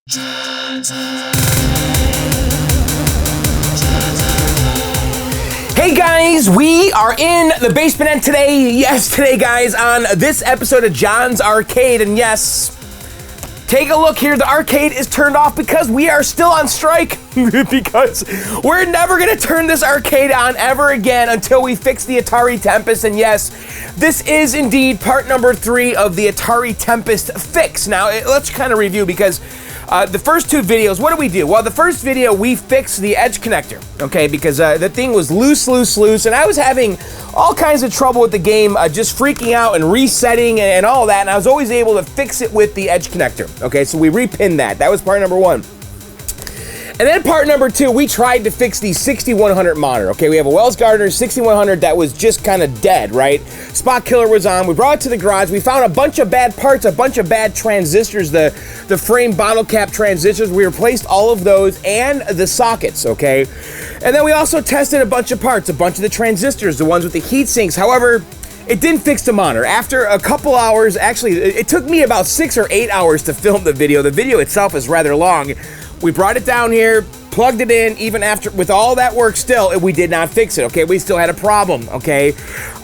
Hey guys, we are in the basement and today guys, on this episode of John's Arcade, and yes, take a look here, the arcade is turned off because we are still on strike, because we're never gonna turn this arcade on ever again until we fix the Atari Tempest, and yes, this is indeed part number 3 of the Atari Tempest fix. Now, let's kind of review, because the first 2 videos, what did we do? Well, the first video, we fixed the edge connector, okay, because the thing was loose, and I was having all kinds of trouble with the game, just freaking out and resetting and all that, and I was always able to fix it with the edge connector, okay, so we repinned that. That was part number 1. And then part number 2, we tried to fix the 6100 monitor, okay? We have a Wells Gardner 6100 that was just kind of dead, right? Spot killer was on. We brought it to the garage. We found a bunch of bad parts, a bunch of bad transistors, the frame bottle cap transistors. We replaced all of those and the sockets, okay? And then we also tested a bunch of parts, a bunch of the transistors, the ones with the heat sinks. However, it didn't fix the monitor. After a couple hours, actually, it took me about 6 or 8 hours to film the video. The video itself is rather long. We brought it down here, plugged it in, even after, with all that work still, we did not fix it, okay? We still had a problem, okay?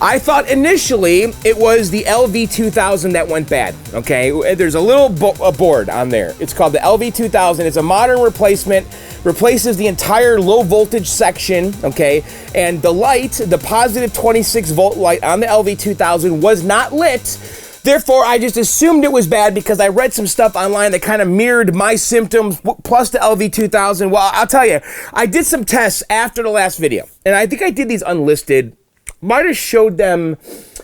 I thought initially it was the LV2000 that went bad, okay? There's a little board on there. It's called the LV2000. It's a modern replacement, replaces the entire low voltage section, okay? And the light, the positive 26 volt light on the LV2000 was not lit. Therefore, I just assumed it was bad because I read some stuff online that kind of mirrored my symptoms, plus the LV2000. Well, I'll tell you, I did some tests after the last video, and I think I did these unlisted. Might have showed them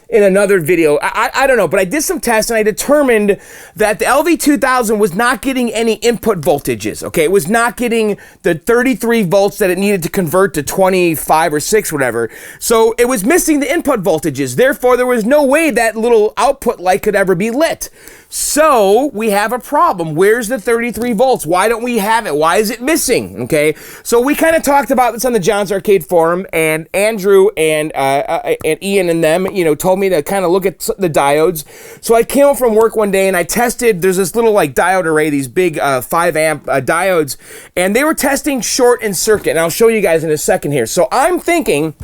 in another video. I don't know, but I did some tests and I determined that the LV2000 was not getting any input voltages, okay? It was not getting the 33 volts that it needed to convert to 25 or 6, whatever. So it was missing the input voltages. Therefore, there was no way that little output light could ever be lit. So we have a problem. Where's the 33 volts? Why don't we have it? Why is it missing? Okay, so we kind of talked about this on the John's Arcade forum, and Andrew and Ian and them, you know, told me to kind of look at the diodes. So I came home from work one day and I tested. There's this little like diode array, these big 5 amp diodes, and they were testing short and circuit. And I'll show you guys in a second here. So I'm thinking.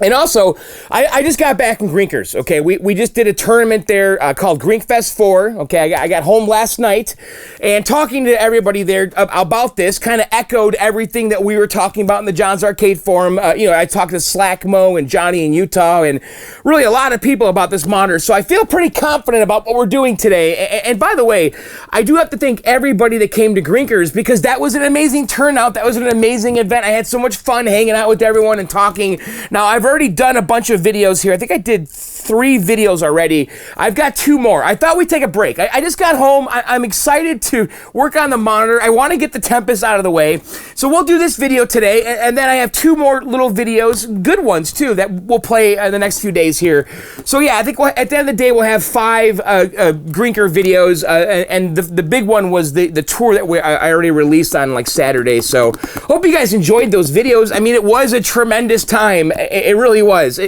And also, I just got back in Grinkers, okay? We just did a tournament there called Grinkfest 4, okay? I got home last night, and talking to everybody there about this kind of echoed everything that we were talking about in the John's Arcade forum. You know, I talked to Slackmo and Johnny in Utah, and really a lot of people about this monitor, so I feel pretty confident about what we're doing today. And by the way, I do have to thank everybody that came to Grinkers, because that was an amazing turnout. That was an amazing event. I had so much fun hanging out with everyone and talking. Now, I've already done a bunch of videos here. I think I did 3 videos already. I've got 2 more. I thought we'd take a break. I just got home. I'm excited to work on the monitor. I want to get the Tempest out of the way. So we'll do this video today, and then I have 2 more little videos, good ones too, that we'll play in the next few days here. So yeah, I think at the end of the day, we'll have 5 Grinker videos, and the big one was the tour that I already released on like Saturday. So hope you guys enjoyed those videos. I mean, it was a tremendous time. It really was.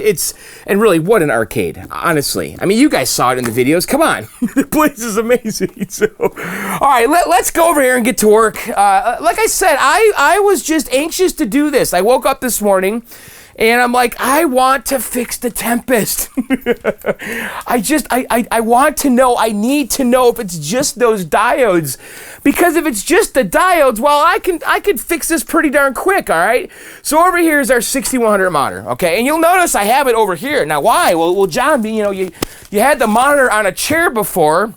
And really, what an arcade. Honestly, I mean, you guys saw it in the videos. Come on, the place is amazing. So, all right, let's go over here and get to work. Like I said, I was just anxious to do this. I woke up this morning, and I'm like, I want to fix the Tempest. I want to know. I need to know if it's just those diodes, because if it's just the diodes, well, I could fix this pretty darn quick. All right. So over here is our 6100 monitor. Okay, and you'll notice I have it over here. Now, why? Well, John, you know, you had the monitor on a chair before.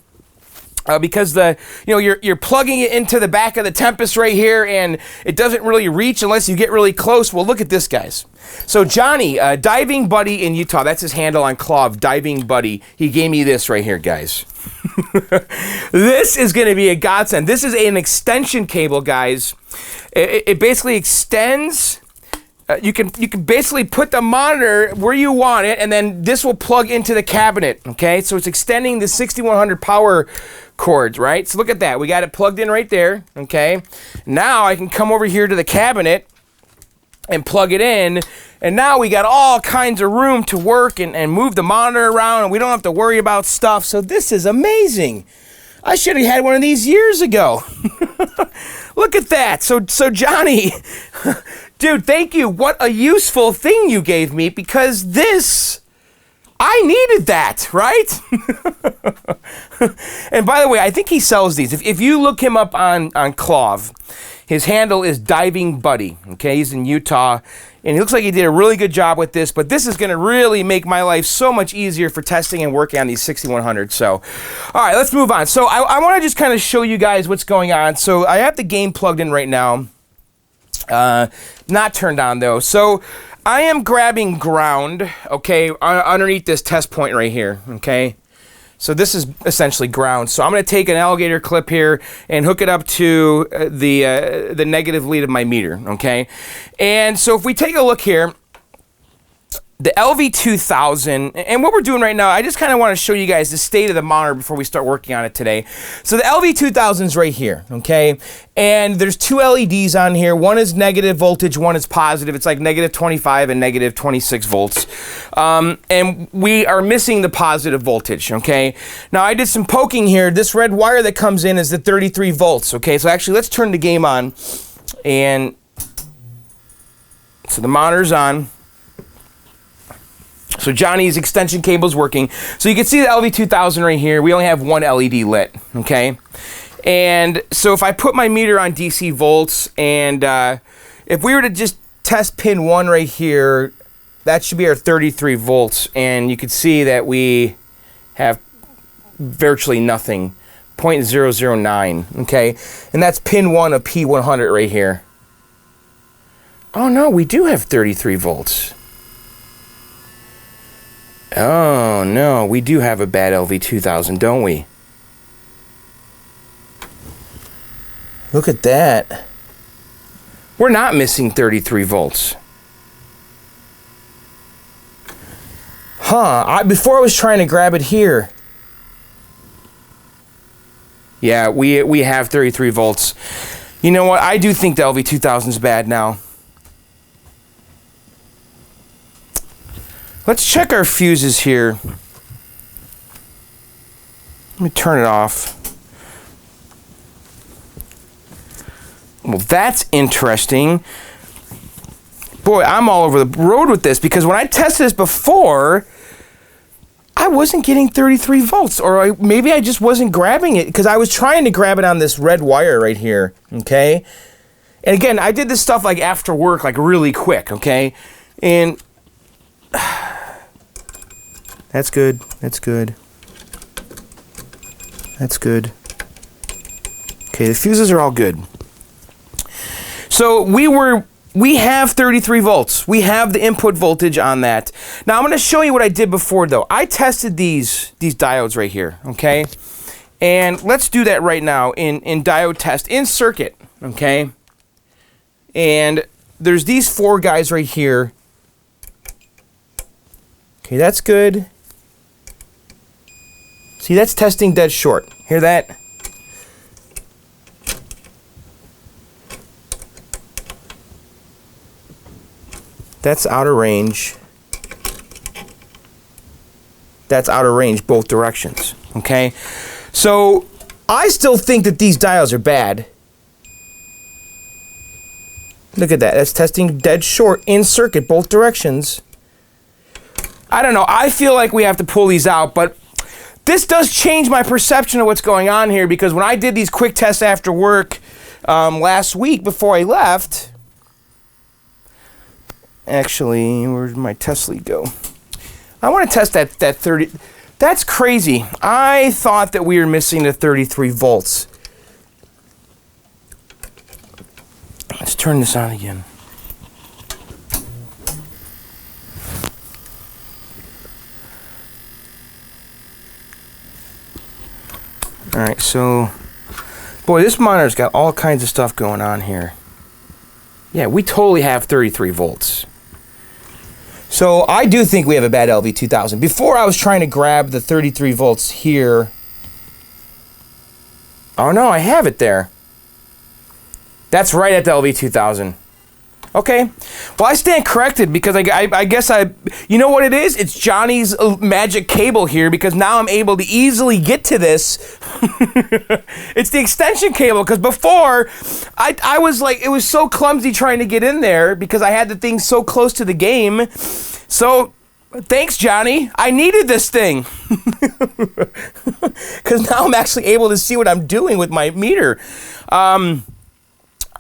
Because you're plugging it into the back of the Tempest right here, and it doesn't really reach unless you get really close. Well, look at this, guys. So Johnny, Diving Buddy in Utah, that's his handle on Clov, Diving Buddy. He gave me this right here, guys. This is going to be a godsend. This is an extension cable, guys. It basically extends. You can basically put the monitor where you want it, and then this will plug into the cabinet, okay? So it's extending the 6100 power cords, right? So look at that. We got it plugged in right there, okay? Now I can come over here to the cabinet and plug it in, and now we got all kinds of room to work and move the monitor around, and we don't have to worry about stuff. So this is amazing. I should have had one of these years ago. Look at that. So Johnny, dude, thank you. What a useful thing you gave me, because this, I needed that, right? And by the way, I think he sells these. If you look him up on Clove, his handle is Diving Buddy. Okay, he's in Utah, and he looks like he did a really good job with this. But this is going to really make my life so much easier for testing and working on these 6100s. So, all right, let's move on. So I want to just kind of show you guys what's going on. So I have the game plugged in right now. Not turned on though. So I am grabbing ground, okay, underneath this test point right here, okay? So this is essentially ground. So I'm going to take an alligator clip here and hook it up to the negative lead of my meter, okay? And so if we take a look here, the LV2000, and what we're doing right now, I just kind of want to show you guys the state of the monitor before we start working on it today. So the LV2000 is right here, okay? And there's two LEDs on here. One is negative voltage, one is positive. It's like negative 25 and negative 26 volts. And we are missing the positive voltage, okay? Now I did some poking here. This red wire that comes in is the 33 volts, okay? So actually, let's turn the game on. And so the monitor's on. So Johnny's extension cable is working. So you can see the LV2000 right here. We only have one LED lit, okay? And so if I put my meter on DC volts, and if we were to just test pin 1 right here, that should be our 33 volts. And you can see that we have virtually nothing, 0.009, okay? And that's pin 1 of P100 right here. Oh no, we do have 33 volts. Oh no, we do have a bad LV2000, don't we? Look at that. We're not missing 33 volts. Huh, before I was trying to grab it here. Yeah, we have 33 volts. You know what, I do think the LV2000 is bad now. Let's check our fuses here. Let me turn it off. Well, that's interesting. Boy, I'm all over the road with this, because when I tested this before, I wasn't getting 33 volts, or maybe I just wasn't grabbing it, because I was trying to grab it on this red wire right here, okay? And again, I did this stuff like after work, like really quick, okay? And that's good. That's good. That's good. Okay, the fuses are all good. So we have 33 volts. We have the input voltage on that. Now I'm going to show you what I did before though. I tested these diodes right here, okay? And let's do that right now in diode test in circuit, okay? And there's these 4 guys right here. Okay, that's good. See, that's testing dead short. Hear that? That's out of range. That's out of range both directions. Okay? So, I still think that these diodes are bad. Look at that. That's testing dead short in circuit both directions. I don't know. I feel like we have to pull these out, but this does change my perception of what's going on here, because when I did these quick tests after work last week before I left, actually, where'd my test lead go? I want to test that 30. That's crazy. I thought that we were missing the 33 volts. Let's turn this on again. Alright, so, boy, this monitor's got all kinds of stuff going on here. Yeah, we totally have 33 volts. So, I do think we have a bad LV2000. Before, I was trying to grab the 33 volts here. Oh no, I have it there. That's right at the LV2000. Okay, well, I stand corrected because I guess you know what it is? It's Johnny's magic cable here, because now I'm able to easily get to this. It's the extension cable, because before, I was like, it was so clumsy trying to get in there because I had the thing so close to the game. So, thanks, Johnny. I needed this thing. Because now I'm actually able to see what I'm doing with my meter.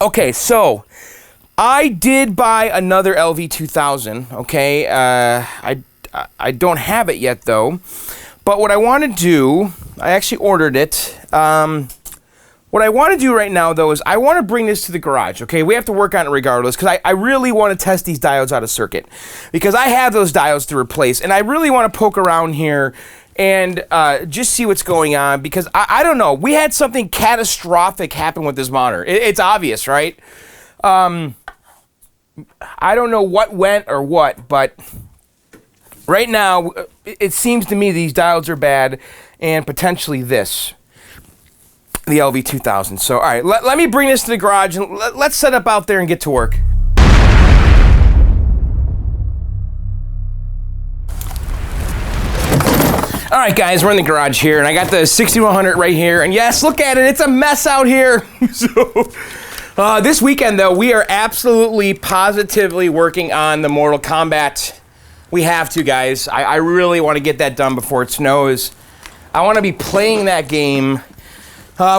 Okay, so I did buy another LV2000, okay? I don't have it yet, though. But what I want to do, I actually ordered it. What I want to do right now, though, is I want to bring this to the garage, okay? We have to work on it regardless, because I really want to test these diodes out of circuit. Because I have those diodes to replace, and I really want to poke around here and just see what's going on, because I don't know. We had something catastrophic happen with this monitor. It's obvious, right? I don't know what went or what, but right now, it seems to me these diodes are bad, and potentially this, the LV2000. So, all right, let me bring this to the garage, and let's set up out there and get to work. All right, guys, we're in the garage here, and I got the 6100 right here, and yes, look at it, it's a mess out here. So, this weekend, though, we are absolutely, positively working on the Mortal Kombat. We have to, guys. I really want to get that done before it snows. I want to be playing that game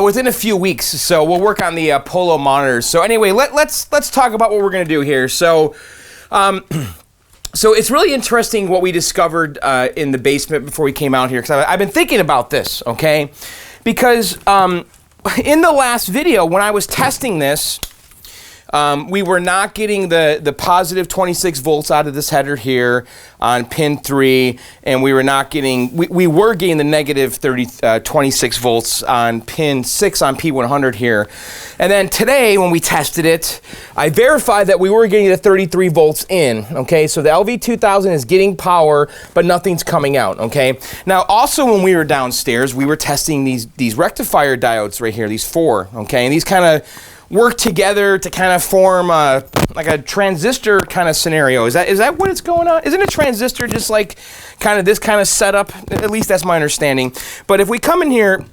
within a few weeks, so we'll work on the Polo monitors. So anyway, let's talk about what we're going to do here. So, so it's really interesting what we discovered in the basement before we came out here, because I've been thinking about this, okay? Because in the last video, when I was testing this, we were not getting the positive 26 volts out of this header here on pin 3, and we were not getting, we were getting the negative 26 volts on pin 6 on P100 here. And then today, when we tested it, I verified that we were getting the 33 volts in, okay? So the LV2000 is getting power, but nothing's coming out, okay? Now, also when we were downstairs, we were testing these rectifier diodes right here, these 4, okay? And these kind of work together to kind of form like a transistor kind of scenario. Is that what it's going on? Isn't a transistor just like kind of this kind of setup? At least that's my understanding. But if we come in here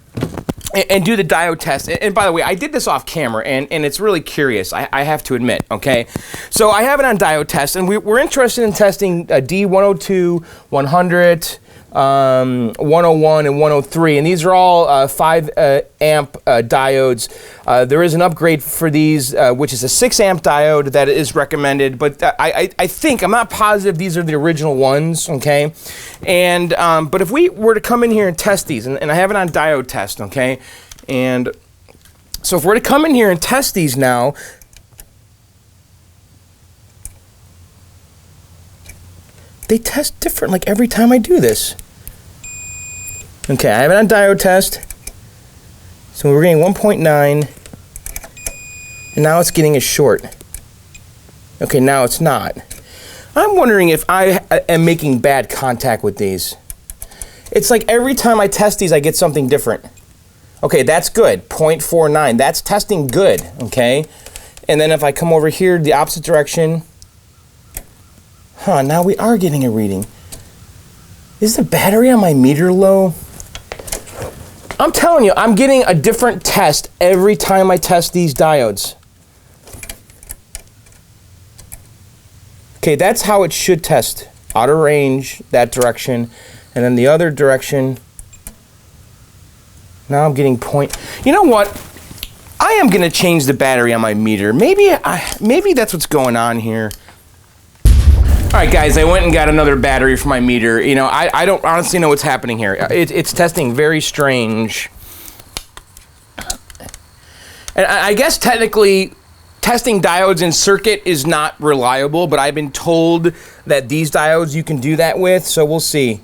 and do the diode test, and by the way, I did this off camera, and it's really curious, I have to admit, okay? So I have it on diode test, and we're interested in testing D102, 100, 101 and 103, and these are all 5 amp diodes. There is an upgrade for these, which is a 6 amp diode that is recommended, but I think, I'm not positive these are the original ones, okay? And but if we were to come in here and test these, and I have it on diode test, okay? And so if we're to come in here and test these now, they test different like every time I do this. Okay, I have it on diode test. So we're getting 1.9, and now it's getting a short. Okay, now it's not. I'm wondering if I am making bad contact with these. It's like every time I test these, I get something different. Okay, that's good, 0.49. That's testing good, okay? And then if I come over here the opposite direction, now we are getting a reading. Is the battery on my meter low? I'm telling you, I'm getting a different test every time I test these diodes. Okay, that's how it should test. Out of range, that direction, and then the other direction. Now I'm getting point. You know what? I am going to change the battery on my meter. Maybe that's what's going on here. All right, guys, I went and got another battery for my meter. You know, I don't honestly know what's happening here. It's testing very strange. And I guess technically testing diodes in circuit is not reliable, but I've been told that these diodes you can do that with, so we'll see.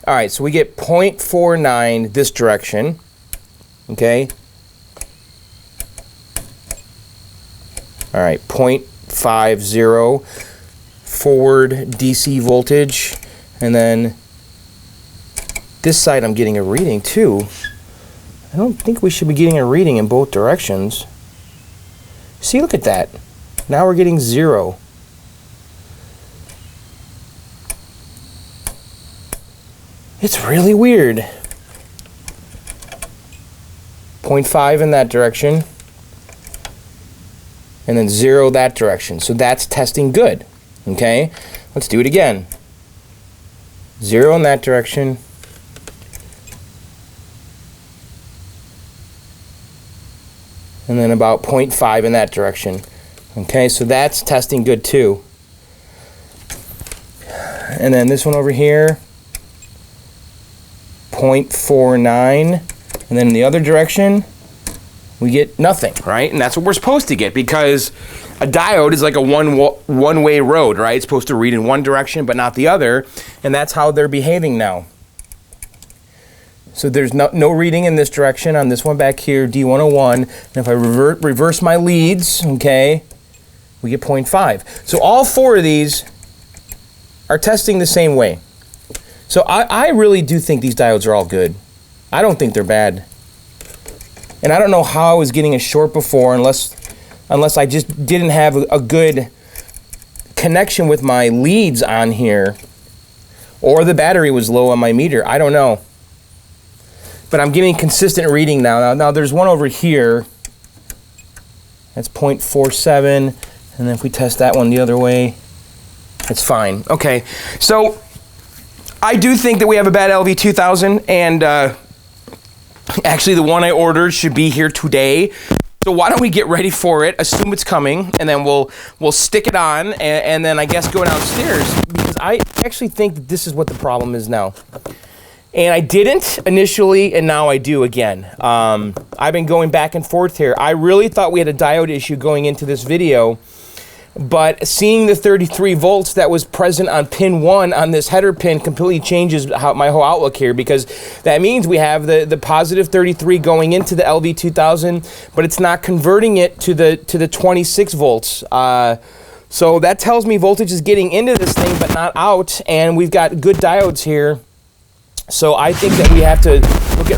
All right, so we get 0.49 this direction, okay? All right, 0.50 forward DC voltage, and then this side I'm getting a reading too. I don't think we should be getting a reading in both directions. See, look at that. Now we're getting 0. It's really weird. 0.5 in that direction. And then 0 that direction. So that's testing good. Okay? Let's do it again. 0 in that direction. And then about 0.5 in that direction. Okay, so that's testing good too. And then this one over here, 0.49. And then in the other direction, we get nothing, right? And that's what we're supposed to get, because a diode is like a one-way road, right? It's supposed to read in one direction but not the other, and that's how they're behaving now. So there's no reading in this direction on this one back here, D101. And if I reverse my leads, okay, we get 0.5. So all 4 of these are testing the same way. So I really do think these diodes are all good. I don't think they're bad. And I don't know how I was getting a short before, unless I just didn't have a good connection with my leads on here, or the battery was low on my meter. I don't know. But I'm getting consistent reading now. Now there's one over here. That's 0.47. And then if we test that one the other way, it's fine. Okay, so I do think that we have a bad LV2000, and actually the one I ordered should be here today. So why don't we get ready for it, assume it's coming, and then we'll stick it on, and then I guess go downstairs, because I actually think that this is what the problem is now. And I didn't initially, and now I do again. I've been going back and forth here. I really thought we had a diode issue going into this video, but seeing the 33 volts that was present on pin 1 on this header pin completely changes my whole outlook here, because that means we have the positive 33 going into the LV2000, but it's not converting it to the 26 volts. So that tells me voltage is getting into this thing but not out, and we've got good diodes here. So I think that we have to look at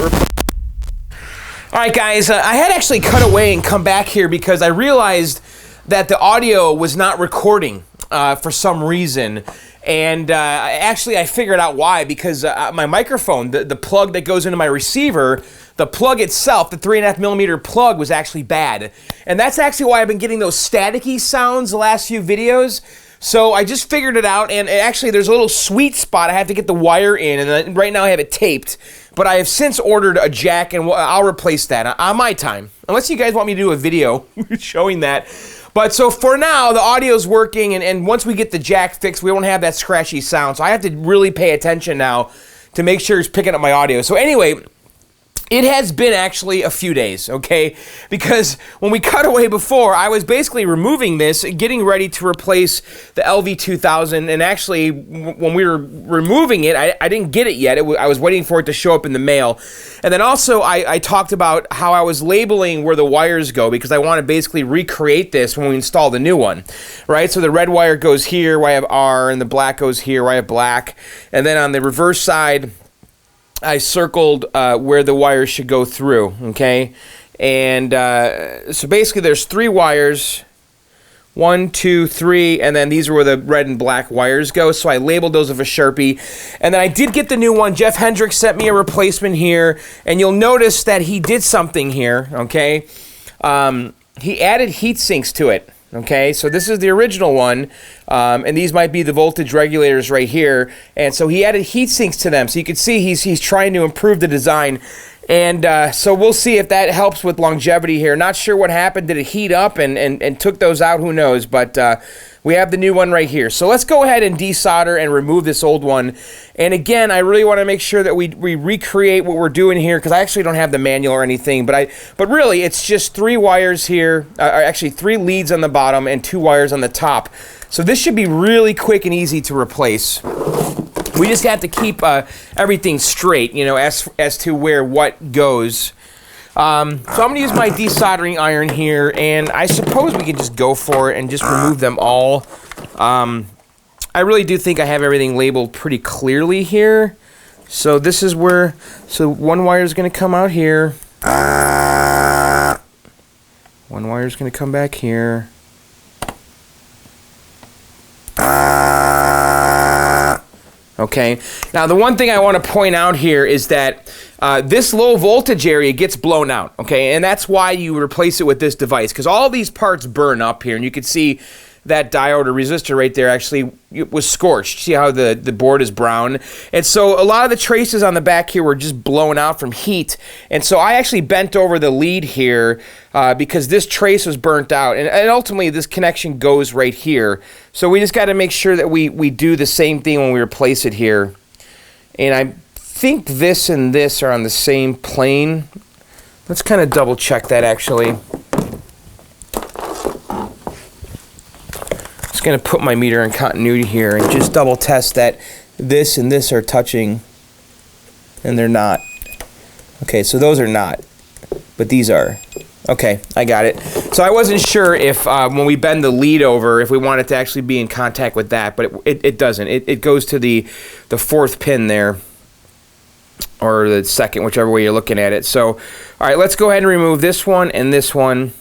All right, guys, I had actually cut away and come back here because I realized that the audio was not recording for some reason. And actually, I figured out why, because my microphone, the plug that goes into my receiver, the plug itself, the 3.5mm plug, was actually bad. And that's actually why I've been getting those staticky sounds the last few videos. So I just figured it out, and actually there's a little sweet spot I have to get the wire in, and right now I have it taped. But I have since ordered a jack, and I'll replace that on my time. Unless you guys want me to do a video showing that. But so for now, the audio's working, and once we get the jack fixed, we won't have that scratchy sound. So I have to really pay attention now to make sure it's picking up my audio. So anyway, it has been actually a few days, okay? Because when we cut away before, I was basically removing this, getting ready to replace the LV2000, and actually, when we were removing it, I didn't get it yet. I was waiting for it to show up in the mail. And then also, I talked about how I was labeling where the wires go, because I want to basically recreate this when we install the new one, right? So the red wire goes here, where I have R, and the black goes here, where I have black. And then on the reverse side, I circled where the wires should go through, okay? And so basically there's 3 wires, 1, 2, 3, and then these are where the red and black wires go. So I labeled those with a Sharpie. And then I did get the new one. Jeff Hendricks sent me a replacement here, and you'll notice that he did something here, okay? He added heat sinks to it. Okay, so this is the original one, and these might be the voltage regulators right here, and so he added heat sinks to them, so you can see he's trying to improve the design, and so we'll see if that helps with longevity here. Not sure what happened. Did it heat up and took those out? Who knows, but we have the new one right here. So let's go ahead and desolder and remove this old one. And again, I really want to make sure that we recreate what we're doing here, because I actually don't have the manual or anything, but really it's just 3 wires here, actually 3 leads on the bottom and 2 wires on the top. So this should be really quick and easy to replace. We just have to keep everything straight, you know, as to where what goes. So I'm going to use my desoldering iron here, and I suppose we could just go for it and just remove them all. I really do think I have everything labeled pretty clearly here. So this is where, so one wire is going to come out here. One wire is going to come back here. Okay, now the one thing I want to point out here is that this low voltage area gets blown out, okay, and that's why you replace it with this device, because all these parts burn up here, and you can see that diode or resistor right there actually was scorched. See how the board is brown? And so a lot of the traces on the back here were just blown out from heat, and so I actually bent over the lead here because this trace was burnt out, and ultimately this connection goes right here. So we just got to make sure that we do the same thing when we replace it here. And I think this and this are on the same plane. Let's kind of double check that actually. Going to put my meter in continuity here and just double test that this and this are touching, and they're not. Okay, so those are not, but these are. Okay, I got it. So I wasn't sure if when we bend the lead over, if we want it to actually be in contact with that, but it doesn't. It goes to the fourth pin there, or the second, whichever way you're looking at it. So, all right, let's go ahead and remove this one and this one,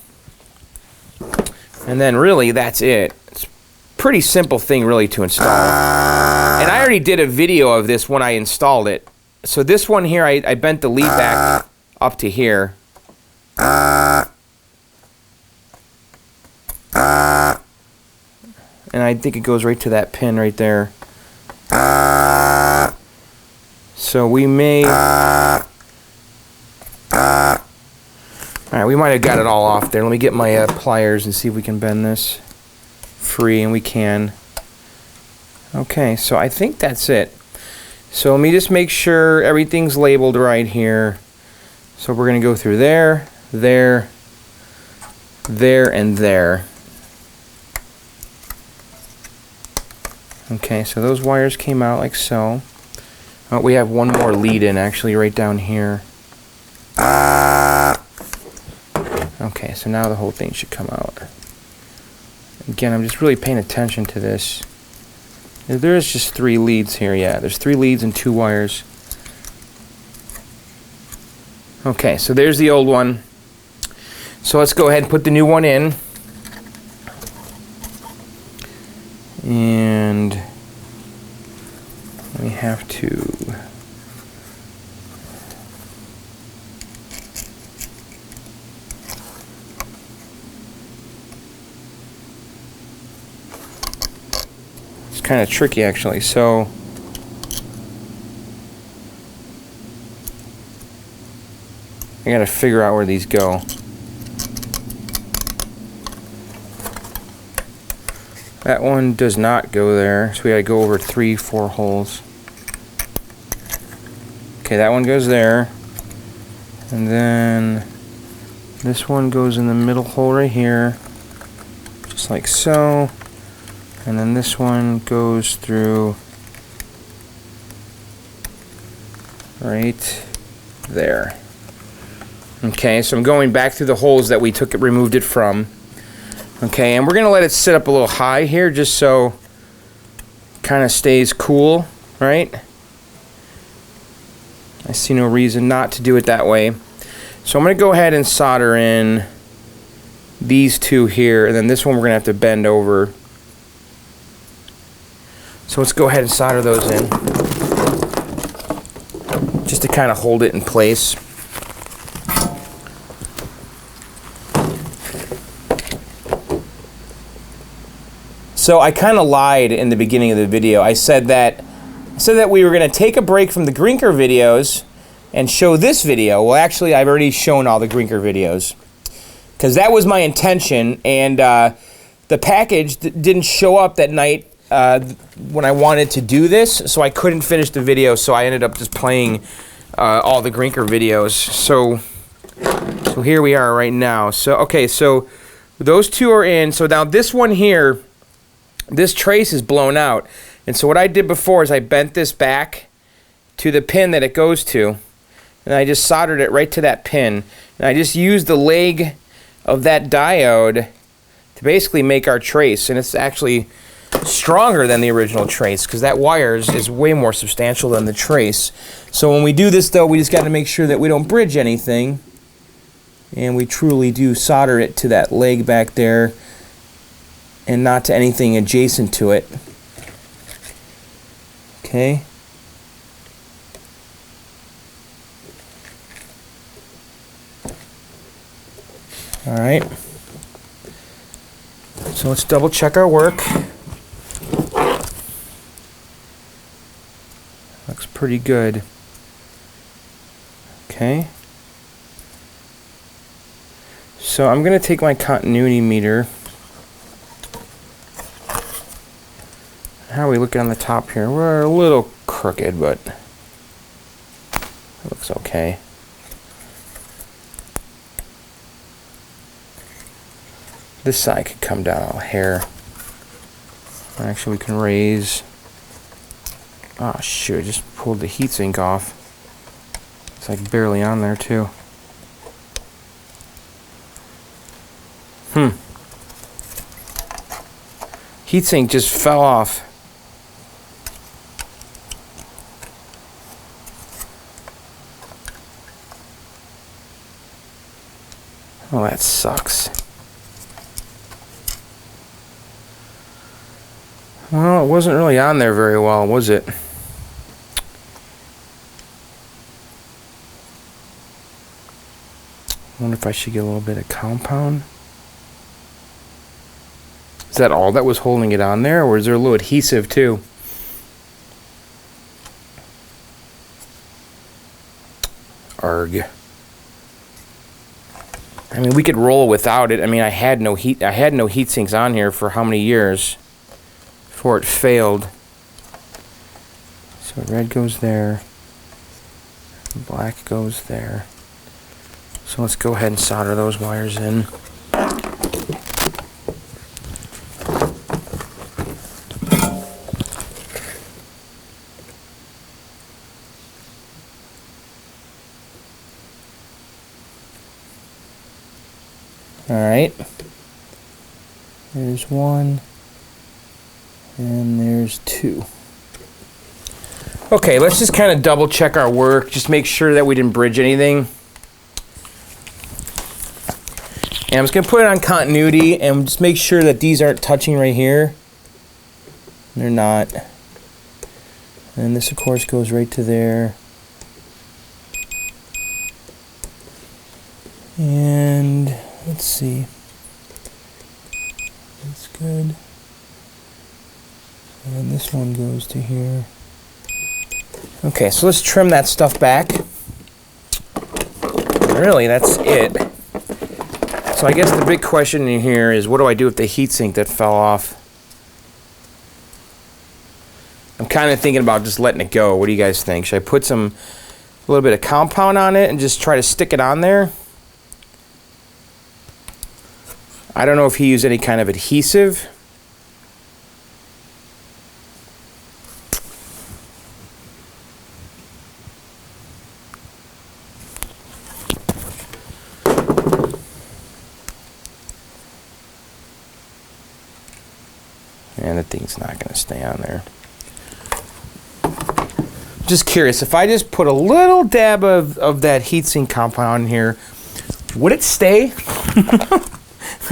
and then really that's it. Pretty simple thing really to install, and I already did a video of this when I installed it. So this one here, I bent the lead back up to here, and I think it goes right to that pin right there. So we may, all right, we might have got it all off there. Let me get my pliers and see if we can bend this free, and we can. Okay, so I think that's it. So let me just make sure everything's labeled right here. So we're going to go through there, there, there, and there. Okay, so those wires came out like so. Oh, we have one more lead in actually right down here. Okay, so now the whole thing should come out. Again, I'm just really paying attention to this. There's just 3 leads here, yeah. There's 3 leads and 2 wires. Okay, so there's the old one. So let's go ahead and put the new one in. And we have to... kind of tricky actually, so I gotta figure out where these go. That one does not go there, so we gotta go over 3-4 holes. Okay, that one goes there, and then this one goes in the middle hole right here, just like so. And then this one goes through right there. Okay, so I'm going back through the holes that we removed it from. Okay, and we're going to let it sit up a little high here just so it kind of stays cool, right? I see no reason not to do it that way. So I'm going to go ahead and solder in these 2 here, and then this one we're going to have to bend over. So let's go ahead and solder those in, just to kind of hold it in place. So I kind of lied in the beginning of the video. I said that we were going to take a break from the Grinker videos and show this video. Well, actually, I've already shown all the Grinker videos, because that was my intention, and the package didn't show up that night when I wanted to do this, so I couldn't finish the video, so I ended up just playing all the Grinker videos. So here we are right now. So okay, so those 2 are in. So now this one here, this trace is blown out, and so what I did before is I bent this back to the pin that it goes to, and I just soldered it right to that pin, and I just used the leg of that diode to basically make our trace, and it's actually stronger than the original trace because that wire is way more substantial than the trace. So when we do this though, we just got to make sure that we don't bridge anything, and we truly do solder it to that leg back there and not to anything adjacent to it. Okay, All right. So let's double check our work. Looks pretty good. Okay. So I'm going to take my continuity meter. How are we looking on the top here? We're a little crooked, but it looks okay. This side could come down a hair. Actually, we can raise. Oh shoot, I just pulled the heatsink off. It's like barely on there too. Heatsink just fell off. Oh, that sucks. Well, it wasn't really on there very well, was it? I wonder if I should get a little bit of compound. Is that all that was holding it on there, or is there a little adhesive too? Arg. I mean, we could roll without it. I mean, I had no heat sinks on here for how many years before it failed. So red goes there, black goes there. So let's go ahead and solder those wires in. Alright, there's one, and there's two. Okay, let's just kind of double check our work, just make sure that we didn't bridge anything. And I'm just going to put it on continuity and just make sure that these aren't touching right here. They're not. And this, of course, goes right to there. And let's see. That's good. And this one goes to here. Okay, so let's trim that stuff back. Really, that's it. So I guess the big question in here is, what do I do with the heatsink that fell off? I'm kind of thinking about just letting it go. What do you guys think? Should I put a little bit of compound on it and just try to stick it on there? I don't know if he used any kind of adhesive. And the thing's not going to stay on there. Just curious, if I just put a little dab of that heatsink compound in here, would it stay?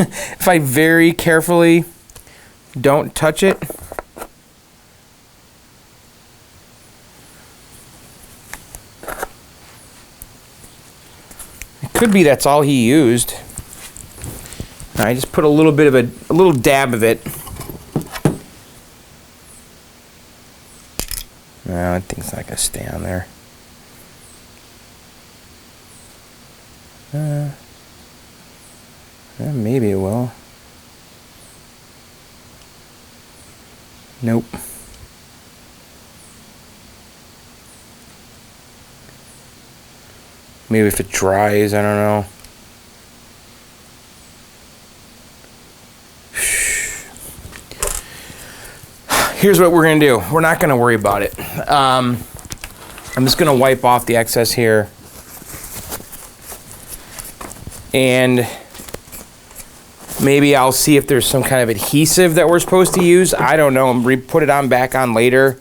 If I very carefully don't touch it. It could be that's all he used. I just put a little bit of a little dab of it. No, that thing's not gonna stay on there. Maybe it will. Nope. Maybe if it dries, I don't know. Here's what we're gonna do. We're not gonna worry about it. I'm just gonna wipe off the excess here. And maybe I'll see if there's some kind of adhesive that we're supposed to use. I don't know. Put it back on later.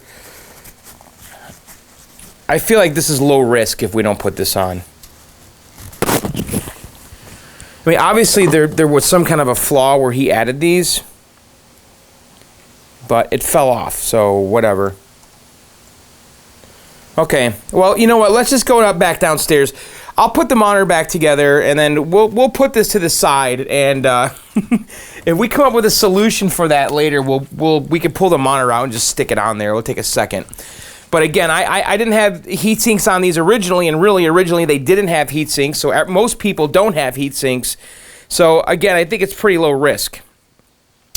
I feel like this is low risk if we don't put this on. I mean, obviously there was some kind of a flaw where he added these, but it fell off, so whatever. Okay, well, you know what? Let's just go back downstairs. I'll put the monitor back together, and then we'll put this to the side, and if we come up with a solution for that later, we can pull the monitor out and just stick it on there. It'll take a second. But again, I didn't have heat sinks on these originally, and really originally they didn't have heat sinks, so most people don't have heat sinks. So again, I think it's pretty low risk.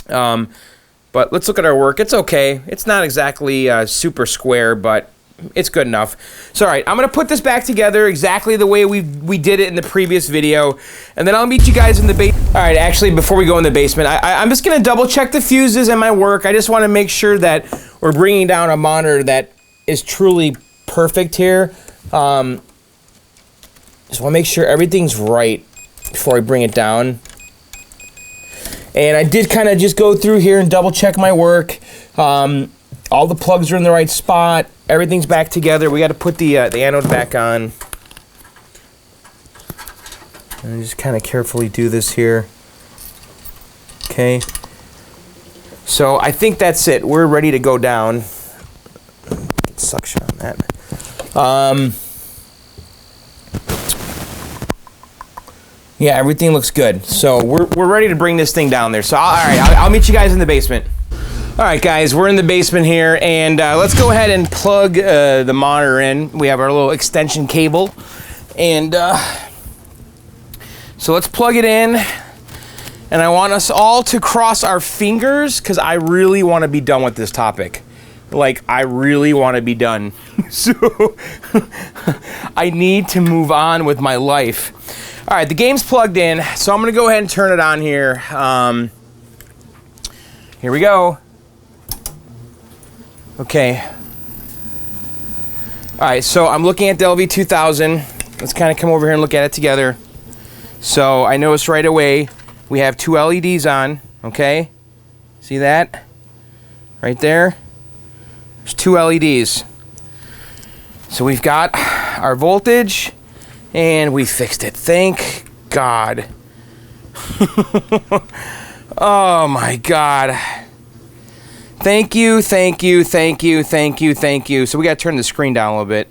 But let's look at our work. It's okay. It's not exactly super square, but it's good enough. So, all right, I'm going to put this back together exactly the way we did it in the previous video, and then I'll meet you guys in the basement. All right, actually, before we go in the basement, I'm just going to double check the fuses and my work. I just want to make sure that we're bringing down a monitor that is truly perfect here. Just want to make sure everything's right before I bring it down. And I did kind of just go through here and double check my work. All the plugs are in the right spot. Everything's back together. We got to put the anode back on. And just kind of carefully do this here. Okay. So I think that's it. We're ready to go down. Get suction on that. Yeah, everything looks good. So we're ready to bring this thing down there. So all right, I'll meet you guys in the basement. All right, guys, we're in the basement here, and let's go ahead and plug the monitor in. We have our little extension cable, and so let's plug it in. And I want us all to cross our fingers because I really want to be done with this topic. Like, I really want to be done. So I need to move on with my life. All right, the game's plugged in, so I'm going to go ahead and turn it on here. Here we go. Okay. All right, so I'm looking at the LV2000. Let's kind of come over here and look at it together. So I noticed right away we have two LEDs on, okay? See that? Right there. There's two LEDs. So we've got our voltage, and we fixed it. Thank God. Oh my God. Thank you, thank you, thank you, thank you, thank you. So we got to turn the screen down a little bit.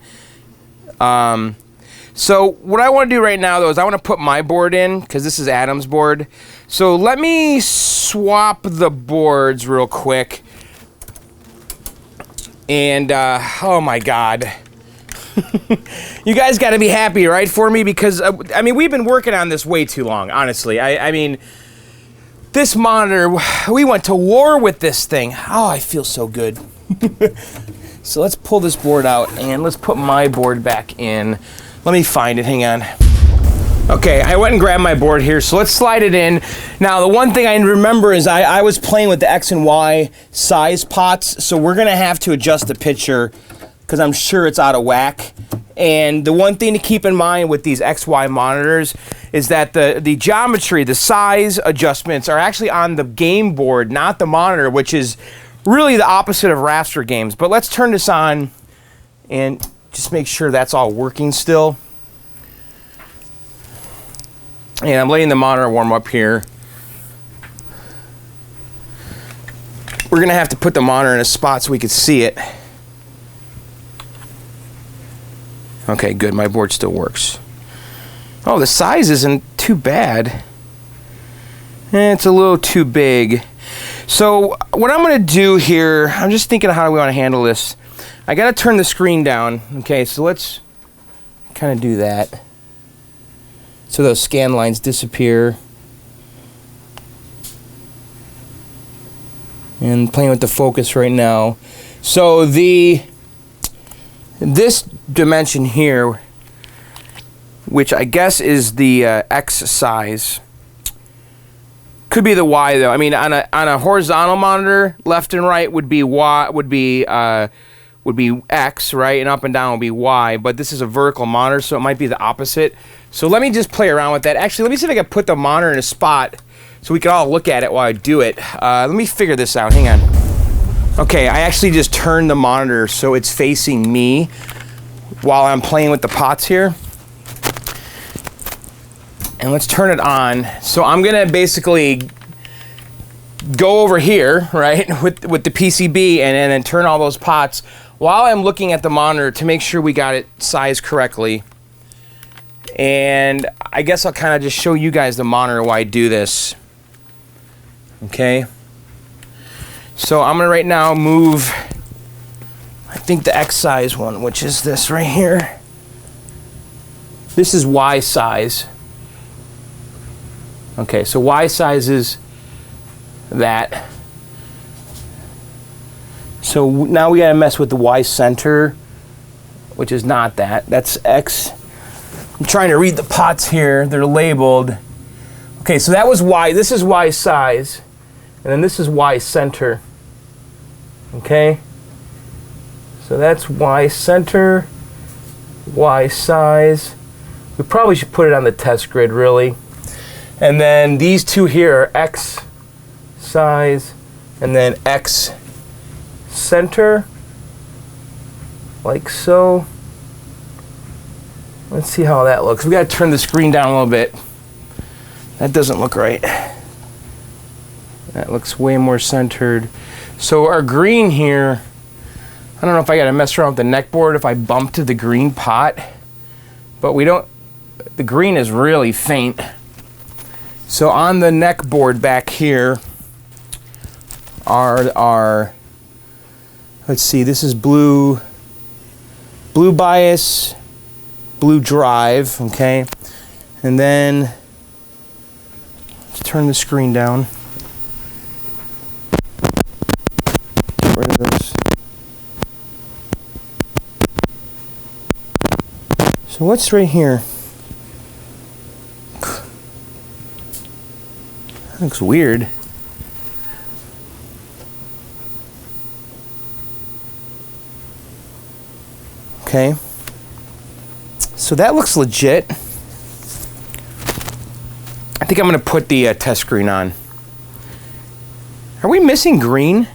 So what I want to do right now, though, is I want to put my board in, because this is Adam's board. So let me swap the boards real quick. And, oh my God. You guys got to be happy, right, for me? Because, I mean, we've been working on this way too long, honestly. I mean, this monitor, we went to war with this thing. Oh, I feel so good. So let's pull this board out, and let's put my board back in. Let me find it, hang on. Okay, I went and grabbed my board here, so let's slide it in. Now, the one thing I remember is I was playing with the X and Y size pots, so we're gonna have to adjust the picture because I'm sure it's out of whack. And the one thing to keep in mind with these XY monitors is that the geometry, the size adjustments are actually on the game board, not the monitor, which is really the opposite of raster games. But let's turn this on and just make sure that's all working still. And I'm letting the monitor warm up here. We're gonna have to put the monitor in a spot so we could see it. Okay, good, my board still works. Oh, the size isn't too bad. It's a little too big. So what I'm gonna do here, I'm just thinking how do we wanna handle this. I gotta turn the screen down. Okay, so let's kind of do that. So those scan lines disappear. And playing with the focus right now. So this dimension here, which I guess is the X size, could be the Y though. I mean, on a horizontal monitor, left and right would be Y, would be X, right, and up and down would be Y. But this is a vertical monitor, so it might be the opposite. So let me just play around with that. Actually, let me see if I can put the monitor in a spot so we can all look at it while I do it. Let me figure this out. Hang on. Okay, I actually just turned the monitor so it's facing me while I'm playing with the pots here. And let's turn it on. So I'm gonna basically go over here, right, with the PCB and then turn all those pots while I'm looking at the monitor to make sure we got it sized correctly. And I guess I'll kind of just show you guys the monitor while I do this. Okay. So I'm gonna right now move, I think the X size one, which is this right here. This is Y size. Okay, so Y size is that. So now we gotta mess with the Y center, which is not that. That's X. I'm trying to read the pots here. They're labeled. Okay, so that was Y. This is Y size. And then this is Y center. Okay? So that's Y center, Y size. We probably should put it on the test grid, really. And then these two here are X size and then X center, like so. Let's see how that looks. We got to turn the screen down a little bit. That doesn't look right. That looks way more centered. So our green here, I don't know if I got to mess around with the neck board if I bump to the green pot, but we don't, the green is really faint. So on the neck board back here are our, let's see, this is blue bias, blue drive, okay? And then, let's turn the screen down. Get rid of this. So what's right here? That looks weird. Okay. So that looks legit. I think I'm going to put the test screen on. Are we missing green?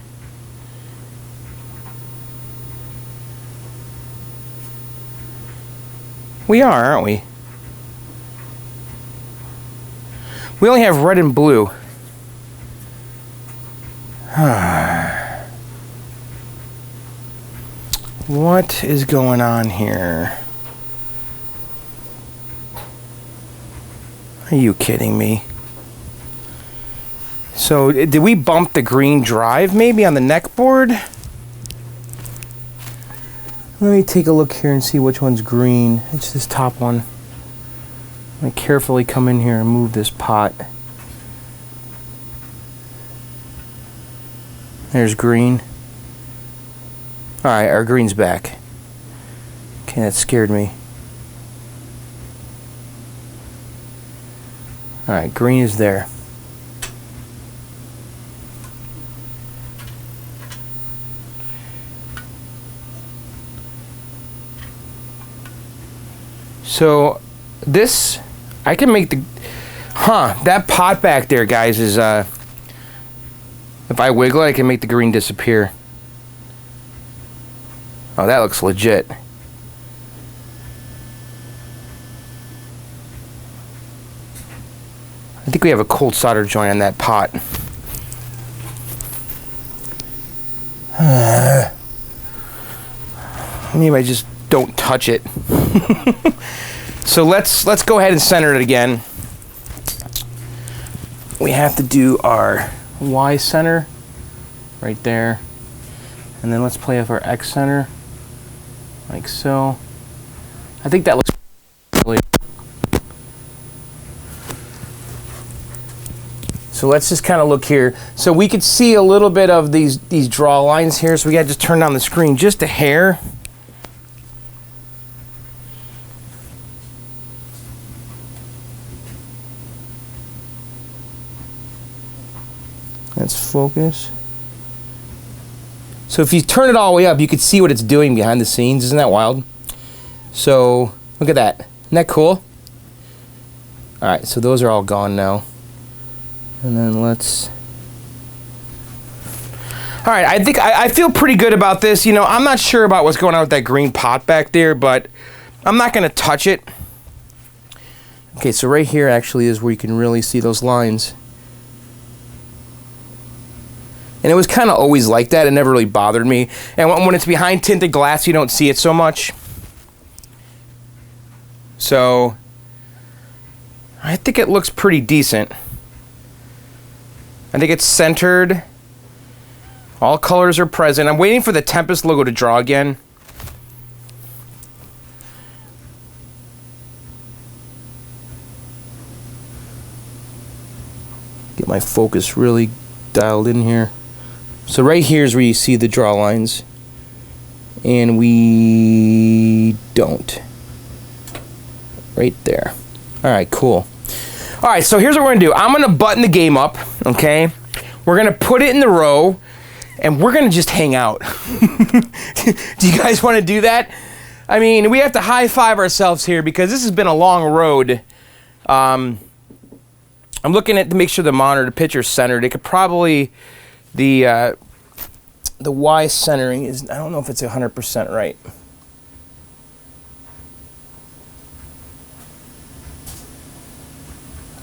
We are, aren't we? We only have red and blue. What is going on here? Are you kidding me? So, did we bump the green drive maybe on the neck board? Let me take a look here and see which one's green. It's this top one. I'm going to carefully come in here and move this pot. There's green. Alright, our green's back. Okay, that scared me. Alright, green is there. So, this, I can make the, that pot back there, guys, is, if I wiggle it, I can make the green disappear. Oh, that looks legit. I think we have a cold solder joint on that pot. Maybe I just don't touch it. So let's go ahead and center it again. We have to do our Y center right there, and then let's play with our X center like so. I think that looks really. So let's just kind of look here. So we could see a little bit of these draw lines here, so we got to just turn down the screen just a hair. Let's focus. So if you turn it all the way up, you can see what it's doing behind the scenes. Isn't that wild? So look at that. Isn't that cool? All right, so those are all gone now. And then let's. All right, I think I feel pretty good about this. You know, I'm not sure about what's going on with that green pot back there, but I'm not going to touch it. Okay, so right here actually is where you can really see those lines. And it was kind of always like that. It never really bothered me. And when it's behind tinted glass, you don't see it so much. So I think it looks pretty decent. I think it's centered. All colors are present. I'm waiting for the Tempest logo to draw again. Get my focus really dialed in here. So right here is where you see the draw lines. And we don't. Right there. Alright, cool. Alright, so here's what we're going to do. I'm going to button the game up, okay? We're going to put it in the row, and we're going to just hang out. Do you guys want to do that? I mean, we have to high-five ourselves here because this has been a long road. I'm looking at to make sure the monitor, the picture's centered. It could probably... The Y centering is... I don't know if it's 100% right.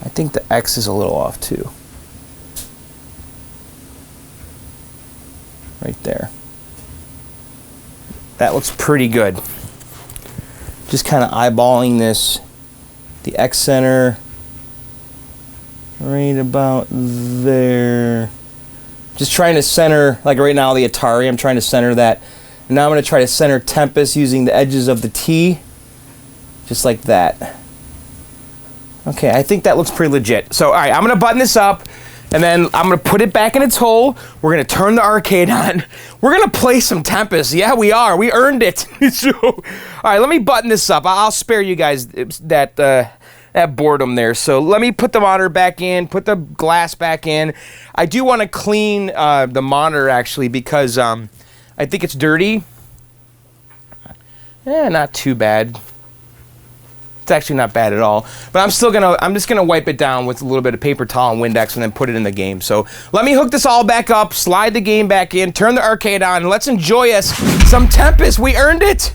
I think the X is a little off too. Right there. That looks pretty good. Just kind of eyeballing this. The X center right about there. Just trying to center, like right now the Atari, I'm trying to center that. And now I'm going to try to center Tempest using the edges of the T. Just like that. Okay, I think that looks pretty legit. So, all right, I'm going to button this up, and then I'm going to put it back in its hole. We're going to turn the arcade on. We're going to play some Tempest. Yeah, we are. We earned it. So, all right, let me button this up. I'll spare you guys that boredom there. So let me put the monitor back in, put the glass back in. I do want to clean the monitor, actually, because I think it's dirty. Not too bad. It's actually not bad at all. But I'm just gonna wipe it down with a little bit of paper towel and Windex and then put it in the game. So let me hook this all back up, slide the game back in, turn the arcade on, and let's enjoy us some Tempest. We earned it.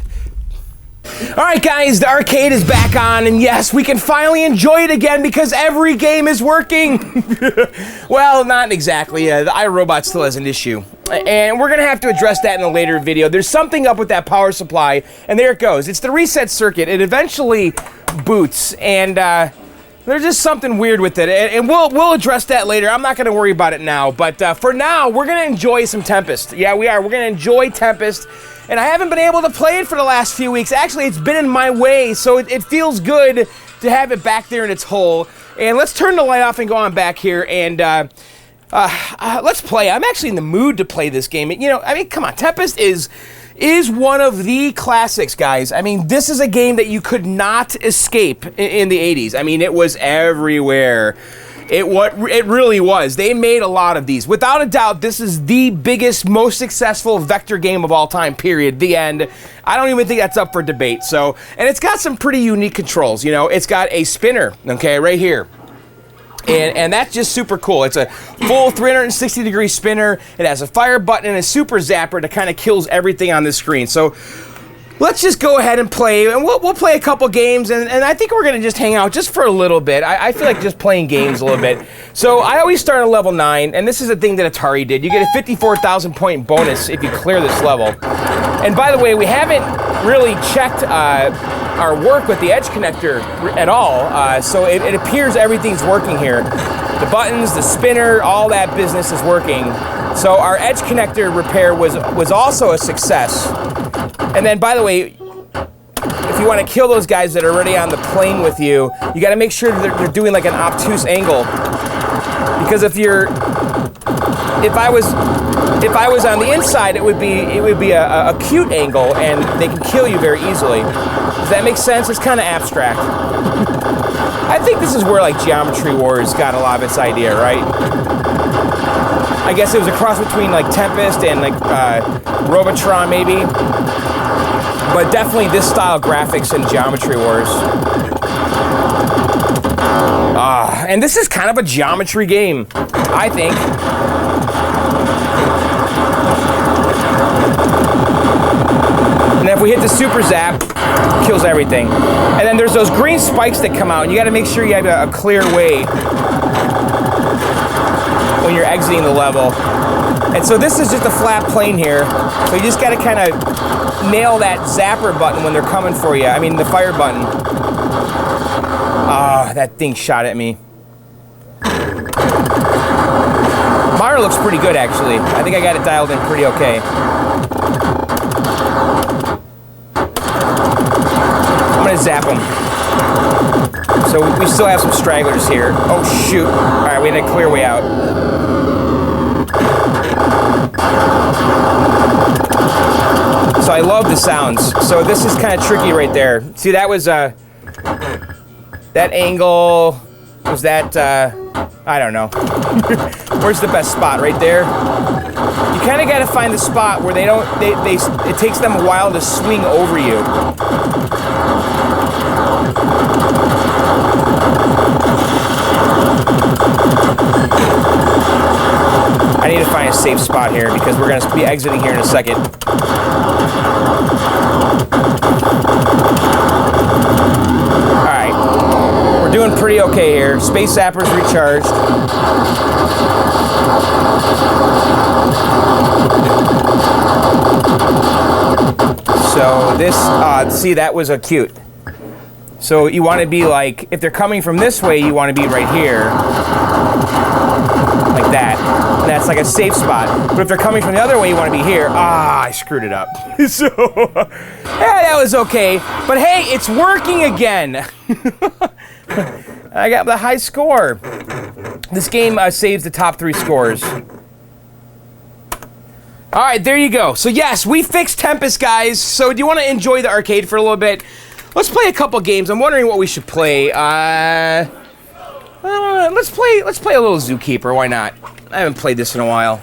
Alright guys, the arcade is back on, and yes, we can finally enjoy it again because every game is working! Well, not exactly. The iRobot still has an issue. And we're going to have to address that in a later video. There's something up with that power supply, and there it goes. It's the reset circuit. It eventually boots, and there's just something weird with it. And we'll address that later. I'm not going to worry about it now, but for now, we're going to enjoy some Tempest. Yeah, we are. We're going to enjoy Tempest. And I haven't been able to play it for the last few weeks. Actually, it's been in my way, so it feels good to have it back there in its hole. And let's turn the light off and go on back here, and let's play. I'm actually in the mood to play this game. You know, I mean, come on. Tempest is one of the classics, guys. I mean, this is a game that you could not escape in the 80s. I mean, it was everywhere. It really was. They made a lot of these. Without a doubt, this is the biggest, most successful vector game of all time, period. The end. I don't even think that's up for debate. So, and it's got some pretty unique controls. You know, it's got a spinner, okay, right here. And that's just super cool. It's a full 360-degree spinner. It has a fire button and a super zapper that kind of kills everything on the screen. So let's just go ahead and play, and we'll play a couple games, and I think we're going to just hang out just for a little bit. I feel like just playing games a little bit. So I always start at level 9, and this is a thing that Atari did. You get a 54,000 point bonus if you clear this level. And by the way, we haven't really checked our work with the edge connector at all, so it appears everything's working here. The buttons, the spinner, all that business is working. So our edge connector repair was also a success. And then, by the way, if you want to kill those guys that are already on the plane with you, you got to make sure that they're doing like an obtuse angle. Because if I was on the inside, it would be a cute angle, and they can kill you very easily. Does that make sense? It's kind of abstract. I think this is where like Geometry Wars got a lot of its idea, right? I guess it was a cross between like Tempest and like Robotron, maybe. But definitely this style graphics in Geometry Wars. And this is kind of a geometry game, I think. And if we hit the super zap, kills everything. And then there's those green spikes that come out, and you gotta make sure you have a clear way when you're exiting the level. And so this is just a flat plane here, so you just gotta kind of nail that zapper button when they're coming for you. I mean, the fire button. Ah, that thing shot at me. Mario looks pretty good, actually. I think I got it dialed in pretty okay. I'm gonna zap him. So we still have some stragglers here. Oh, shoot. All right, we had a clear way out. So I love the sounds. So this is kind of tricky right there. See, that was, that angle, was that, I don't know. Where's the best spot? Right there? You kind of got to find the spot where they don't, it takes them a while to swing over you. I need to find a safe spot here because we're going to be exiting here in a second. Alright. We're doing pretty okay here. Space Zapper's recharged. So this, see, that was cute. So you want to be like, if they're coming from this way, you want to be right here. Like that. And that's like a safe spot. But if they're coming from the other way, you want to be here. Ah, I screwed it up. So, yeah, that was okay. But hey, it's working again. I got the high score. This game saves the top 3 scores. All right, there you go. So yes, we fixed Tempest, guys. So do you want to enjoy the arcade for a little bit? Let's play a couple games. I'm wondering what we should play. Let's play a little Zookeeper. Why not? I haven't played this in a while.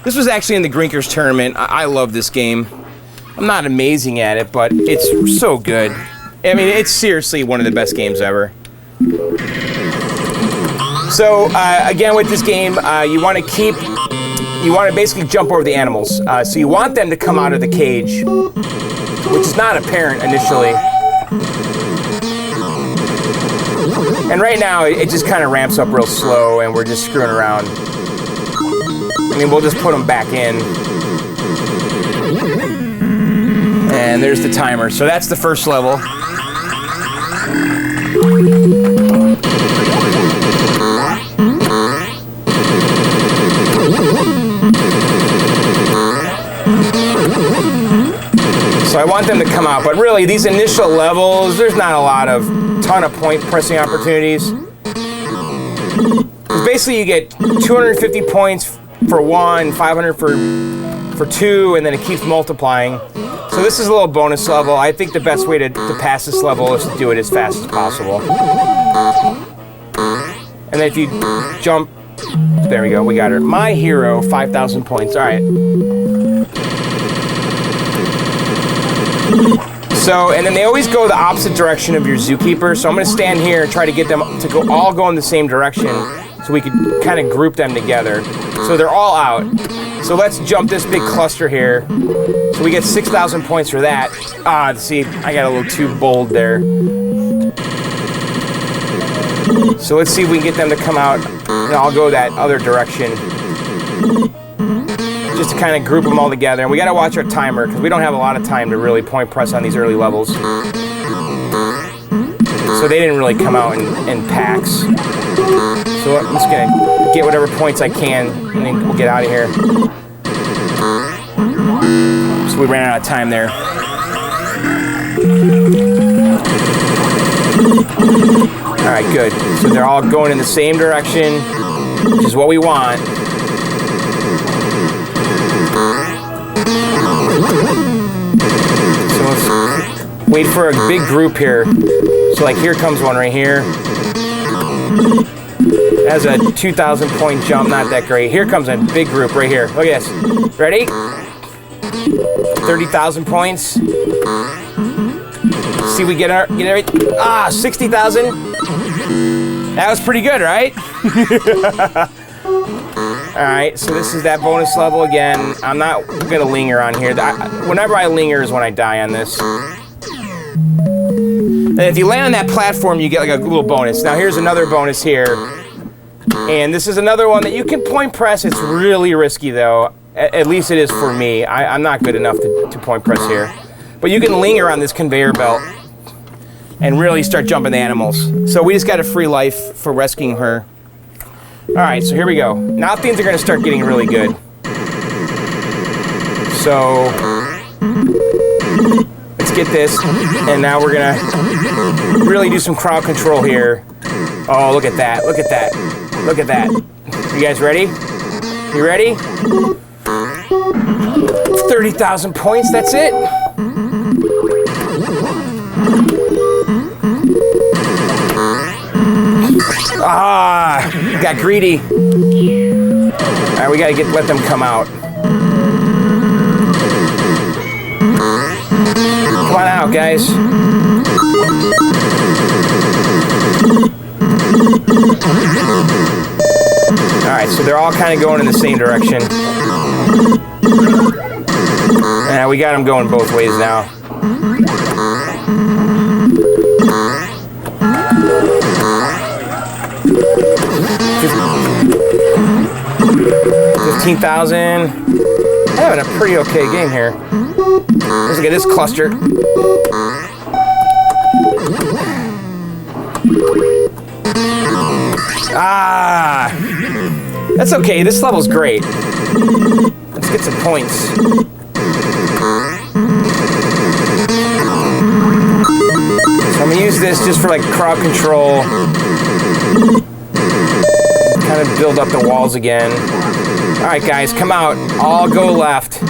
This was actually in the Grinkers tournament. I love this game. I'm not amazing at it, but it's so good. I mean, it's seriously one of the best games ever. So again, with this game, you want to basically jump over the animals. So you want them to come out of the cage, which is not apparent initially. And right now, it just kind of ramps up real slow, and we're just screwing around. I mean, we'll just put them back in. And there's the timer. So that's the first level. So I want them to come out, but really these initial levels, there's not a lot of ton of point pressing opportunities. Basically you get 250 points for 1, 500 for 2, and then it keeps multiplying. So this is a little bonus level. I think the best way to pass this level is to do it as fast as possible. And then if you jump, there we go, we got her. My hero, 5,000 points, all right. So, and then they always go the opposite direction of your Zookeeper. So I'm going to stand here and try to get them to all go in the same direction so we could kind of group them together. So they're all out. So let's jump this big cluster here. So we get 6,000 points for that. See, I got a little too bold there. So let's see if we can get them to come out and I'll go that other direction. Just to kind of group them all together. And we got to watch our timer because we don't have a lot of time to really point press on these early levels. So they didn't really come out in packs. So I'm just going to get whatever points I can and then we'll get out of here. So we ran out of time there. Alright, good. So they're all going in the same direction, which is what we want. So let's wait for a big group here. So like here comes one right here. That's a 2,000 point jump, not that great. Here comes a big group right here. Look at this. Ready? 30,000 points. See, we get our 60,000. That was pretty good, right? Alright, so this is that bonus level again. I'm not going to linger on here. Whenever I linger is when I die on this. And if you land on that platform, you get like a little bonus. Now here's another bonus here. And this is another one that you can point press. It's really risky though. At least it is for me. I'm not good enough to point press here. But you can linger on this conveyor belt. and really start jumping the animals. So we just got a free life for rescuing her. All right, so here we go. Now things are gonna start getting really good. So let's get this, and now we're gonna really do some crowd control here. Oh, look at that, look at that, look at that. You guys ready? You ready? 30,000 points, that's it. Ah, got greedy. All right, we gotta let them come out. Come on out, guys. All right, so they're all kind of going in the same direction. Yeah, we got them going both ways now. $15,000. Having a pretty okay game here. Let's look at this cluster. Ah, that's okay. This level's great. Let's get some points. So I'm gonna use this just for like crowd control. Kind of build up the walls again. All right, guys, come out. All go left.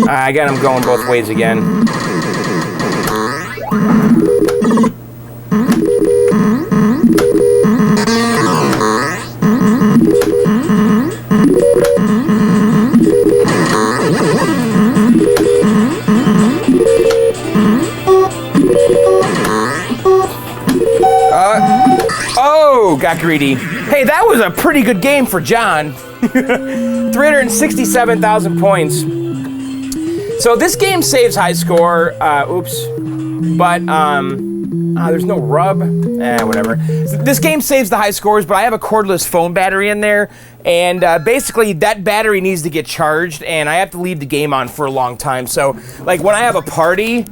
I got them going both ways again. Oh, got greedy. Hey, that was a pretty good game for John. 367,000 points. So this game saves high score. Oops. But there's no rub. Whatever. This game saves the high scores, but I have a cordless phone battery in there, and basically that battery needs to get charged, and I have to leave the game on for a long time. So, like, when I have a party,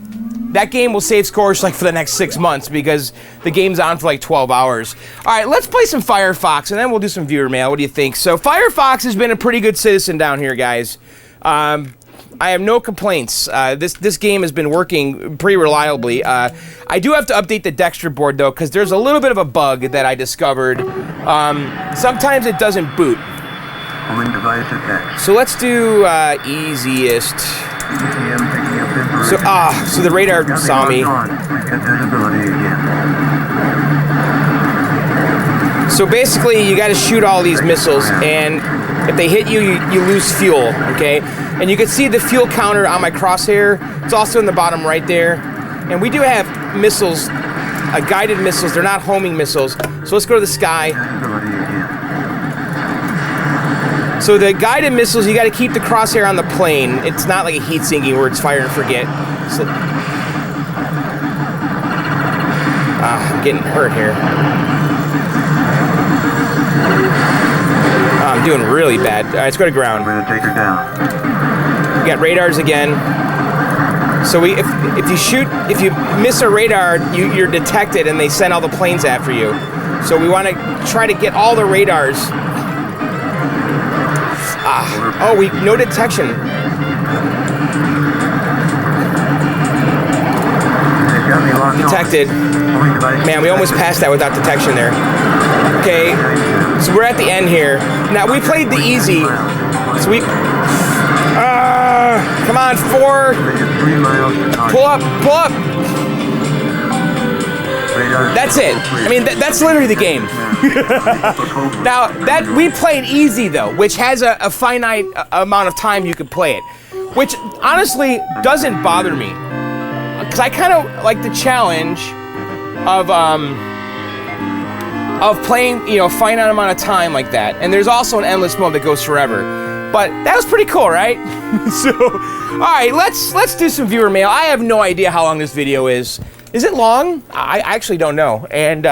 that game will save scores like for the next 6 months because the game's on for like 12 hours. All right, let's play some Firefox, and then we'll do some viewer mail. What do you think? So Firefox has been a pretty good citizen down here, guys. I have no complaints. This game has been working pretty reliably. I do have to update the Dexter board, though, because there's a little bit of a bug that I discovered. Sometimes it doesn't boot. So let's do easiest. So the radar saw me. So basically, you got to shoot all these missiles, and if they hit you, you lose fuel, okay? And you can see the fuel counter on my crosshair. It's also in the bottom right there. And we do have missiles, guided missiles. They're not homing missiles. So let's go to the sky. So the guided missiles, you got to keep the crosshair on the plane. It's not like a heat sinking where it's fire and forget. So, I'm getting hurt here. I'm doing really bad. All right, let's go to ground. We're gonna take her down. We got radars again. So if you miss a radar, you're detected, and they send all the planes after you. So we want to try to get all the radars. No detection. Detected. Man, we almost passed that without detection there. Okay, so we're at the end here. Now, we played the easy. So we... come on, 4. Pull up, pull up. That's it. I mean, that's literally the game. Now, we played easy, though, which has a finite amount of time you could play it, which honestly doesn't bother me, because I kind of like the challenge of playing, a finite amount of time like that. And there's also an endless mode that goes forever. But that was pretty cool, right? So, all right, let's do some viewer mail. I have no idea how long this video is. Is it long? I actually don't know. And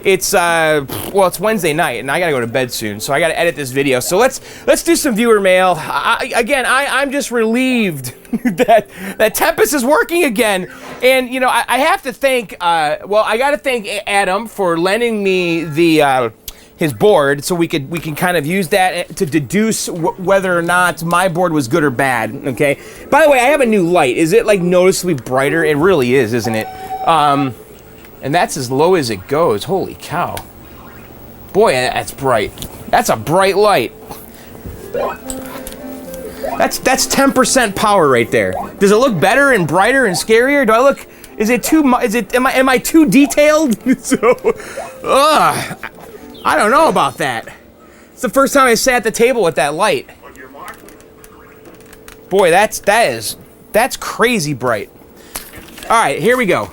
It's well, it's Wednesday night, and I gotta go to bed soon, so I gotta edit this video. So let's do some viewer mail. I'm just relieved that Tempest is working again, and you know I have to thank I gotta thank Adam for lending me the his board, so we can kind of use that to deduce whether or not my board was good or bad. Okay. By the way, I have a new light. Is it like noticeably brighter? It really is, isn't it? And that's as low as it goes. Holy cow. Boy, that's bright. That's a bright light. That's 10% power right there. Does it look better and brighter and scarier? Do I look, is it too much, am I too detailed? I don't know about that. It's the first time I sat at the table with that light. Boy, that's crazy bright. All right, here we go.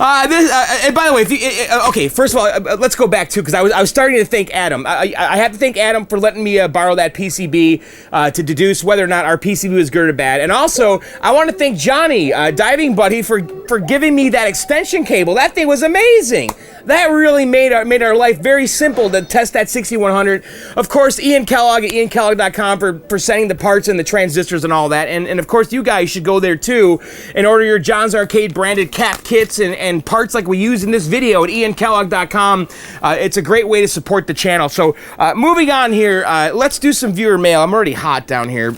And by the way, okay, first of all, let's go back too, because I was starting to thank Adam. I have to thank Adam for letting me borrow that PCB to deduce whether or not our PCB was good or bad. And also, I want to thank Johnny, Diving Buddy, for giving me that extension cable. That thing was amazing. That really made our life very simple to test that 6100. Of course, Ian Kellogg at IanKellogg.com for sending the parts and the transistors and all that. And of course, you guys should go there too and order your John's Arcade branded cap kits and parts like we use in this video at IanKellogg.com. It's a great way to support the channel. So moving on here, let's do some viewer mail. I'm already hot down here.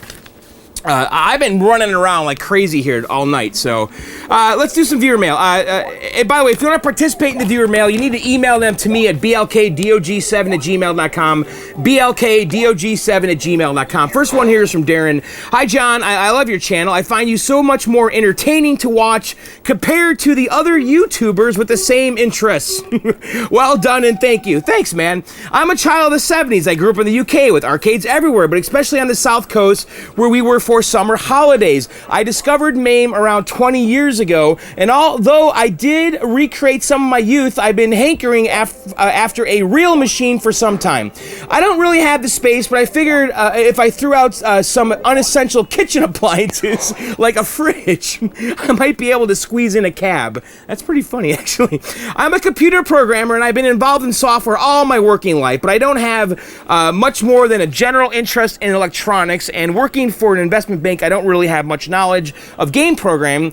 I've been running around like crazy here all night, so let's do some viewer mail. And by the way, if you want to participate in the viewer mail, you need to email them to me at blkdog7@gmail.com, blkdog7@gmail.com. First one here is from Darren. Hi, John. I love your channel. I find you so much more entertaining to watch compared to the other YouTubers with the same interests. Well done, and thank you. Thanks, man. I'm a child of the 70s. I grew up in the UK with arcades everywhere, but especially on the South Coast, where we were for summer holidays. I discovered MAME around 20 years ago, and although I did recreate some of my youth, I've been hankering after a real machine for some time. I don't really have the space, but I figured if I threw out some unessential kitchen appliances, like a fridge, I might be able to squeeze in a cab. That's pretty funny, actually. I'm a computer programmer, and I've been involved in software all my working life, but I don't have much more than a general interest in electronics, and working for an investment bank, I don't really have much knowledge of game programming,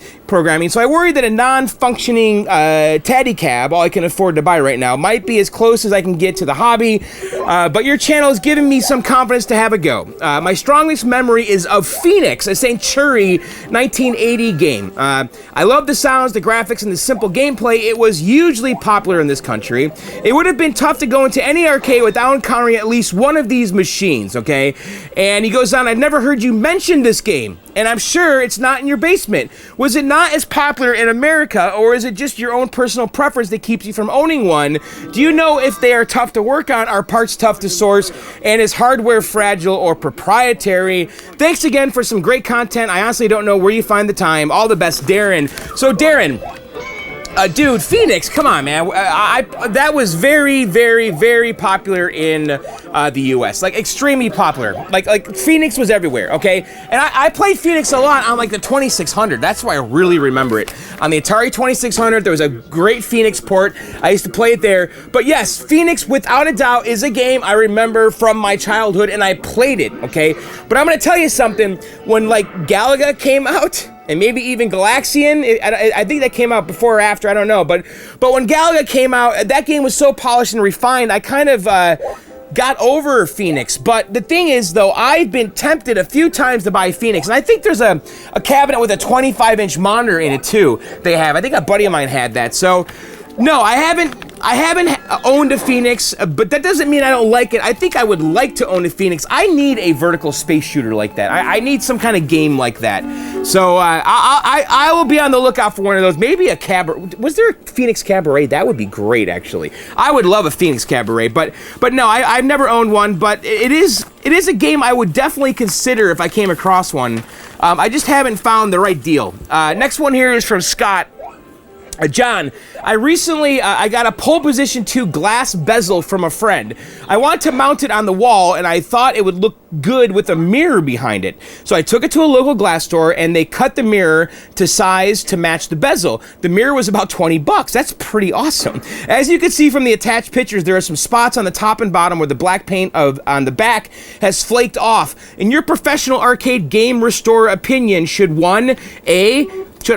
so I worry that a non-functioning Taddy Cab, all I can afford to buy right now, might be as close as I can get to the hobby, but your channel has given me some confidence to have a go. My strongest memory is of Phoenix, a Century 1980 game. I love the sounds, the graphics, and the simple gameplay. It was hugely popular in this country. It would have been tough to go into any arcade without encountering at least one of these machines, okay? And he goes on, I've never heard you mention this game, and I'm sure it's not in your basement. Was it not as popular in America, or is it just your own personal preference that keeps you from owning one? Do you know if they are tough to work on, are parts tough to source, and is hardware fragile or proprietary? Thanks again for some great content. I honestly don't know where you find the time. All the best, Darren. So Darren, dude, Phoenix, come on, man. That was very, very, very popular in the U.S. Like, extremely popular. Like Phoenix was everywhere, okay? And I played Phoenix a lot on, like, the 2600. That's why I really remember it. On the Atari 2600, there was a great Phoenix port. I used to play it there. But yes, Phoenix, without a doubt, is a game I remember from my childhood, and I played it, okay? But I'm gonna tell you something. When, like, Galaga came out, and maybe even Galaxian, I think that came out before or after, I don't know. But when Galaga came out, that game was so polished and refined, I kind of got over Phoenix. But the thing is, though, I've been tempted a few times to buy Phoenix, and I think there's a cabinet with a 25-inch monitor in it, too. They have. I think a buddy of mine had that. So, no, I haven't owned a Phoenix, but that doesn't mean I don't like it. I think I would like to own a Phoenix. I need a vertical space shooter like that. I need some kind of game like that. So I will be on the lookout for one of those. Maybe a cabaret. Was there a Phoenix Cabaret? That would be great, actually. I would love a Phoenix Cabaret, but no, I've never owned one. But it is a game I would definitely consider if I came across one. I just haven't found the right deal. Next one here is from Scott. John, I recently I got a pole position 2 glass bezel from a friend. I want to mount it on the wall, and I thought it would look good with a mirror behind it. So I took it to a local glass store, and they cut the mirror to size to match the bezel. The mirror was about 20 bucks. That's pretty awesome. As you can see from the attached pictures, there are some spots on the top and bottom where the black paint on the back has flaked off. In your professional arcade game restorer opinion, should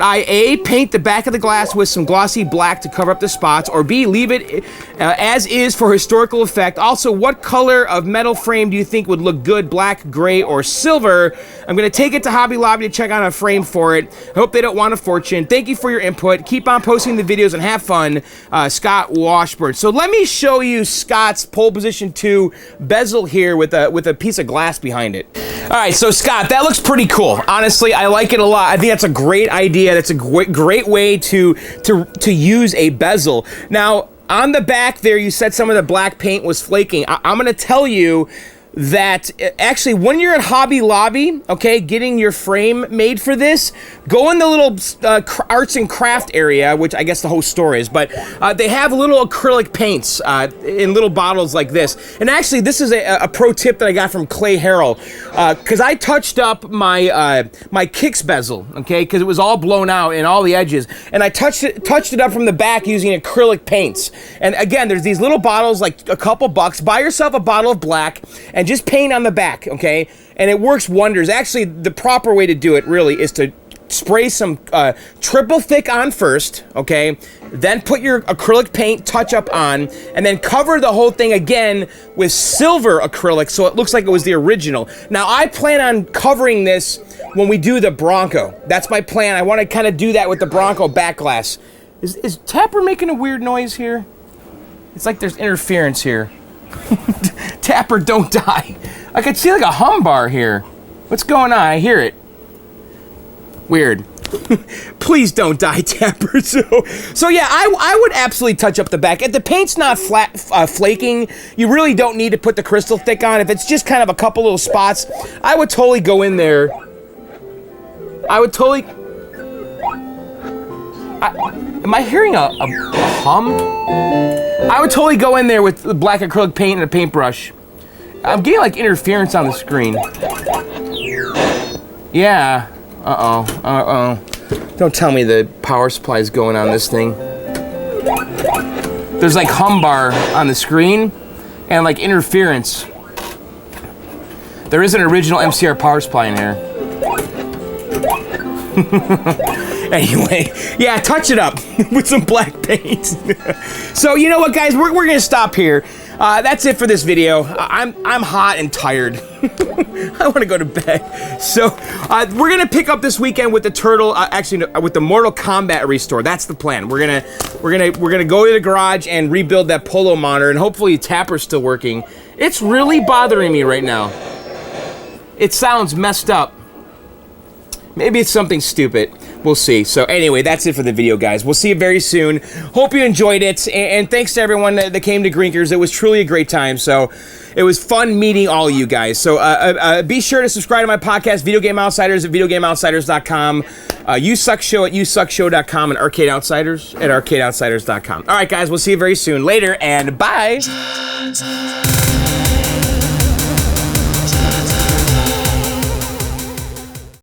I A, paint the back of the glass with some glossy black to cover up the spots, or B, leave it as is for historical effect? Also, what color of metal frame do you think would look good, black, gray, or silver? I'm going to take it to Hobby Lobby to check out a frame for it. I hope they don't want a fortune. Thank you for your input. Keep on posting the videos and have fun. Scott Washburn. So let me show you Scott's pole position 2 bezel here with a piece of glass behind it. All right, so Scott, that looks pretty cool. Honestly, I like it a lot. I think that's a great idea. That's a great way to use a bezel. Now, on the back there, you said some of the black paint was flaking. I'm going to tell you that actually when you're at Hobby Lobby, okay, getting your frame made for this, go in the little arts and craft area, which I guess the whole store is, but they have little acrylic paints in little bottles like this. And actually, this is a pro tip that I got from Clay Harrell, because I touched up my my Kix bezel, okay, because it was all blown out in all the edges, and I touched it up from the back using acrylic paints. And again, there's these little bottles, like a couple bucks. Buy yourself a bottle of black and just paint on the back, okay? And it works wonders. Actually, the proper way to do it really is to spray some triple thick on first, okay? Then put your acrylic paint touch-up on, and then cover the whole thing again with silver acrylic so it looks like it was the original. Now, I plan on covering this when we do the Bronco. That's my plan. I want to kind of do that with the Bronco back glass. Is Tapper making a weird noise here? It's like there's interference here. Tapper, don't die. I could see like a hum bar here. What's going on? I hear it. Weird. Please don't die, Tapper. So yeah, I would absolutely touch up the back. If the paint's not flaking, you really don't need to put the crystal thick on. If it's just kind of a couple little spots, I would totally go in there. I would totally... am I hearing a hum? I would totally go in there with the black acrylic paint and a paintbrush. I'm getting like interference on the screen. Yeah. Don't tell me the power supply is going on this thing. There's like hum bar on the screen and like interference. There is an original MCR power supply in here. Anyway, yeah, touch it up with some black paint. So you know what, guys, we're gonna stop here. That's it for this video. I'm hot and tired. I want to go to bed. So we're gonna pick up this weekend with the Turtle. Actually, no, with the Mortal Kombat restore. That's the plan. We're gonna go to the garage and rebuild that Polo monitor, and hopefully Tapper's still working. It's really bothering me right now. It sounds messed up. Maybe it's something stupid. We'll see. So anyway, that's it for the video, guys. We'll see you very soon. Hope you enjoyed it. And thanks to everyone that came to Grinkers. It was truly a great time. So it was fun meeting all you guys. So be sure to subscribe to my podcast, Video Game Outsiders, at videogameoutsiders.com. You Suck Show at yousuckshow.com, and Arcade Outsiders at arcadeoutsiders.com. All right, guys. We'll see you very soon. Later, and bye.